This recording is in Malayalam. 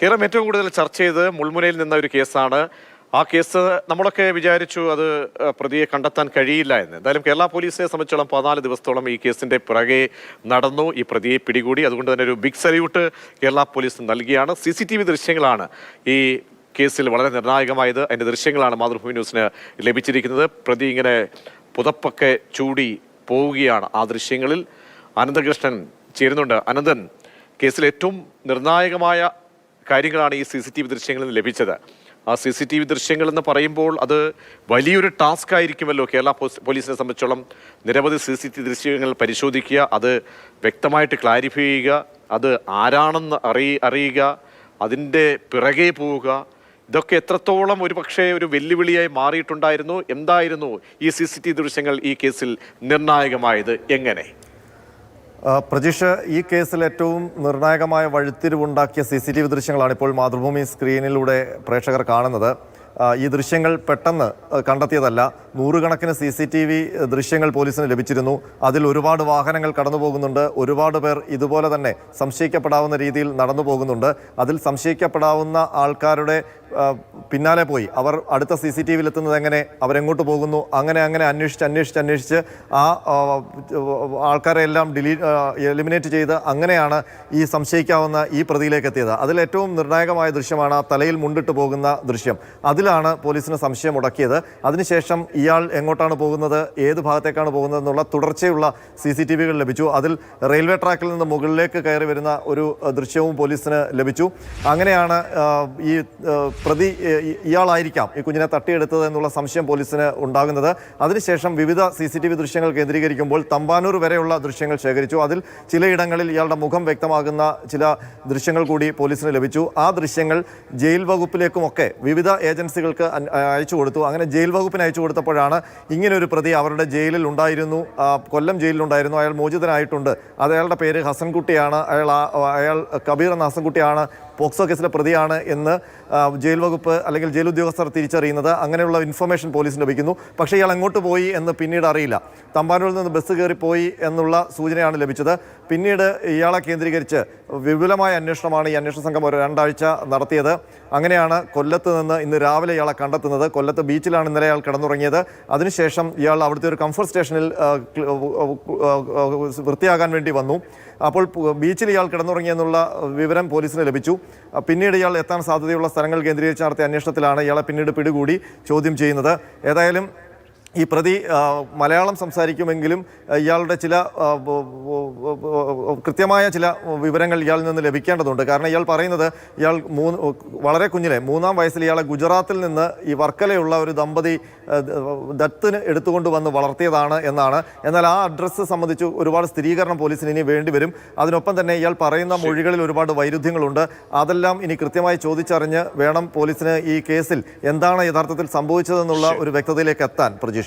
കേരളം ഏറ്റവും കൂടുതൽ ചർച്ച ചെയ്ത് മുൾമുനയിൽ നിന്ന ഒരു കേസാണ്. ആ കേസ് നമ്മളൊക്കെ വിചാരിച്ചു അത് പ്രതിയെ കണ്ടെത്താൻ കഴിയില്ല എന്ന്. എന്തായാലും കേരള പോലീസിനെ സംബന്ധിച്ചോളം 14 ദിവസത്തോളം ഈ കേസിന്റെ പിറകെ നടന്നു. ഈ പ്രതിയെ പിടികൂടി. അതുകൊണ്ട് തന്നെ ഒരു ബിഗ് സല്യൂട്ട് കേരള പോലീസ് നൽകിയാണ്. CCTV ദൃശ്യങ്ങളാണ് ഈ കേസിൽ വളരെ നിർണായകമായത്. അതിന്റെ ദൃശ്യങ്ങളാണ് മാതൃഭൂമി ന്യൂസിന് ലഭിച്ചിരിക്കുന്നത്. പ്രതി ഇങ്ങനെ പുതപ്പൊക്കെ ചൂടി പോവുകയാണ്. ആ ദൃശ്യങ്ങളിൽ അനന്തകൃഷ്ണൻ ചേരുന്നുണ്ട്. അനന്തൻ, കേസിൽ ഏറ്റവും നിർണായകമായ കാര്യങ്ങളാണ് ഈ CCTV ദൃശ്യങ്ങളിൽ നിന്ന് ലഭിച്ചത്. ആ CCTV ദൃശ്യങ്ങൾ എന്ന് പറയുമ്പോൾ അത് വലിയൊരു ടാസ്ക് ആയിരിക്കുമല്ലോ കേരള പോലീസിനെ സംബന്ധിച്ചോളം. നിരവധി CCTV ദൃശ്യങ്ങൾ പരിശോധിക്കുക, അത് വ്യക്തമായിട്ട് ക്ലാരിഫൈ ചെയ്യുക, അത് ആരാണെന്ന് അറിയുക, അതിൻ്റെ പിറകെ പോവുക. ഇതൊക്കെ എത്രത്തോളം ഒരു പക്ഷേ ഒരു വെല്ലുവിളിയായി മാറിയിട്ടുണ്ടായിരുന്നു. എന്തായിരുന്നു ഈ CCTV ദൃശ്യങ്ങൾ ഈ കേസിൽ നിർണായകമായത്? എങ്ങനെ? പ്രജീഷ്, ഈ കേസിൽ ഏറ്റവും നിർണായകമായ വഴിത്തിരിവുണ്ടാക്കിയ CCTV ദൃശ്യങ്ങളാണ് ഇപ്പോൾ മാതൃഭൂമി സ്ക്രീനിലൂടെ പ്രേക്ഷകർ കാണുന്നത്. ഈ ദൃശ്യങ്ങൾ പെട്ടെന്ന് കണ്ടെത്തിയതല്ല. നൂറുകണക്കിന് CCTV ദൃശ്യങ്ങൾ പോലീസിന് ലഭിച്ചിരുന്നു. അതിൽ ഒരുപാട് വാഹനങ്ങൾ കടന്നു പോകുന്നുണ്ട്. ഒരുപാട് പേർ ഇതുപോലെ തന്നെ സംശയിക്കപ്പെടാവുന്ന രീതിയിൽ നടന്നു പോകുന്നുണ്ട്. അതിൽ സംശയിക്കപ്പെടാവുന്ന ആൾക്കാരുടെ പിന്നാലെ പോയി അവർ അടുത്ത CCTVയിൽ എത്തുന്നത് എങ്ങനെ, അവരെങ്ങോട്ട് പോകുന്നു, അങ്ങനെ അന്വേഷിച്ച് ആ ആൾക്കാരെ എല്ലാം എലിമിനേറ്റ് ചെയ്ത് അങ്ങനെയാണ് ഈ സംശയിക്കാവുന്ന ഈ പ്രതിയിലേക്ക് എത്തിയത്. അതിലേറ്റവും നിർണായകമായ ദൃശ്യമാണ് ആ തലയിൽ മുണ്ടിട്ട് പോകുന്ന ദൃശ്യം. അതിലാണ് പോലീസിന് സംശയം മുടക്കിയത്. അതിനുശേഷം ഇയാൾ എങ്ങോട്ടാണ് പോകുന്നത്, ഏത് ഭാഗത്തേക്കാണ് പോകുന്നത് എന്നുള്ള തുടർച്ചയുള്ള CCTVകൾ ലഭിച്ചു. അതിൽ റെയിൽവേ ട്രാക്കിൽ നിന്ന് മുകളിലേക്ക് കയറി വരുന്ന ഒരു ദൃശ്യവും പോലീസിന് ലഭിച്ചു. അങ്ങനെയാണ് ഈ പ്രതി ഇയാളായിരിക്കാം ഈ കുഞ്ഞിനെ തട്ടിയെടുത്തത് എന്നുള്ള സംശയം പോലീസിന് ഉണ്ടാകുന്നത്. അതിനുശേഷം വിവിധ CCTV ദൃശ്യങ്ങൾ കേന്ദ്രീകരിക്കുമ്പോൾ തമ്പാനൂർ വരെയുള്ള ദൃശ്യങ്ങൾ ശേഖരിച്ചു. അതിൽ ചിലയിടങ്ങളിൽ ഇയാളുടെ മുഖം വ്യക്തമാകുന്ന ചില ദൃശ്യങ്ങൾ കൂടി പോലീസിന് ലഭിച്ചു. ആ ദൃശ്യങ്ങൾ ജയിൽ വകുപ്പിലേക്കുമൊക്കെ വിവിധ ഏജൻസികൾക്ക് അയച്ചു കൊടുത്തു. അങ്ങനെ ജയിൽ വകുപ്പിന് അയച്ചു കൊടുത്തപ്പോഴാണ് ഇങ്ങനൊരു പ്രതി അവരുടെ ജയിലിൽ ഉണ്ടായിരുന്നു, കൊല്ലം ജയിലിലുണ്ടായിരുന്നു. അയാൾ മോചിതനായിട്ടുണ്ട്. അത് അയാളുടെ പേര് ഹസൻകുട്ടിയാണ്. അയാൾ കബീർ എന്ന ഹസൻകുട്ടിയാണ്, പോക്സോ കേസിലെ പ്രതിയാണ് എന്ന് ജയിൽ വകുപ്പ് അല്ലെങ്കിൽ ജയിൽ ഉദ്യോഗസ്ഥർ തിരിച്ചറിയുന്നത്. അങ്ങനെയുള്ള ഇൻഫർമേഷൻ പോലീസിന് ലഭിക്കുന്നു. പക്ഷേ ഇയാൾ എങ്ങോട്ട് പോയി എന്ന് പിന്നീട് അറിയില്ല. തമ്പാനൂരിൽ നിന്ന് ബസ് കയറിപ്പോയി എന്നുള്ള സൂചനയാണ് ലഭിച്ചത്. പിന്നീട് ഇയാളെ കേന്ദ്രീകരിച്ച് വിപുലമായ അന്വേഷണമാണ് ഈ അന്വേഷണ സംഘം ഒരു 2 ആഴ്ച നടത്തിയത്. അങ്ങനെയാണ് കൊല്ലത്ത് നിന്ന് ഇന്ന് രാവിലെ ഇയാളെ കണ്ടെത്തുന്നത്. കൊല്ലത്ത് ബീച്ചിലാണ് ഇന്നലെ അയാൾ കിടന്നുറങ്ങിയത്. അതിനുശേഷം ഇയാൾ അവിടുത്തെ ഒരു കംഫർട്ട് സ്റ്റേഷനിൽ വൃത്തിയാകാൻ വേണ്ടി വന്നു. അപ്പോൾ ബീച്ചിൽ ഇയാൾ കിടന്നുറങ്ങിയെന്നുള്ള വിവരം പോലീസിന് ലഭിച്ചു. പിന്നീട് ഇയാൾ എത്താൻ സാധ്യതയുള്ള സ്ഥലങ്ങൾ കേന്ദ്രീകരിച്ച് നടത്തിയ അന്വേഷണത്തിലാണ് ഇയാളെ പിന്നീട് പിടികൂടി ചോദ്യം ചെയ്യുന്നത്. ഏതായാലും ഈ പ്രതി മലയാളം സംസാരിക്കുമെങ്കിലും ഇയാളുടെ ചില കൃത്യമായ ചില വിവരങ്ങൾ ഇയാളിൽ നിന്ന് ലഭിക്കേണ്ടതുണ്ട്. കാരണം ഇയാൾ പറയുന്നത് ഇയാൾ വളരെ കുഞ്ഞിലെ 3-ാം വയസ്സിൽ ഇയാളെ ഗുജറാത്തിൽ നിന്ന് ഈ വർക്കലയുള്ള ഒരു ദമ്പതി ദത്തിന് എടുത്തുകൊണ്ട് വന്ന് വളർത്തിയതാണ് എന്നാണ്. എന്നാൽ ആ അഡ്രസ്സ് സംബന്ധിച്ച് ഒരുപാട് സ്ഥിരീകരണം പോലീസിന് ഇനി വേണ്ടിവരും. അതിനൊപ്പം തന്നെ ഇയാൾ പറയുന്ന മൊഴികളിൽ ഒരുപാട് വൈരുദ്ധ്യങ്ങളുണ്ട്. അതെല്ലാം ഇനി കൃത്യമായി ചോദിച്ചറിഞ്ഞ് വേണം പോലീസിന് ഈ കേസിൽ എന്താണ് യഥാർത്ഥത്തിൽ സംഭവിച്ചതെന്നുള്ള ഒരു വ്യക്തതയിലേക്ക് എത്താൻ. പ്രജീഷ്.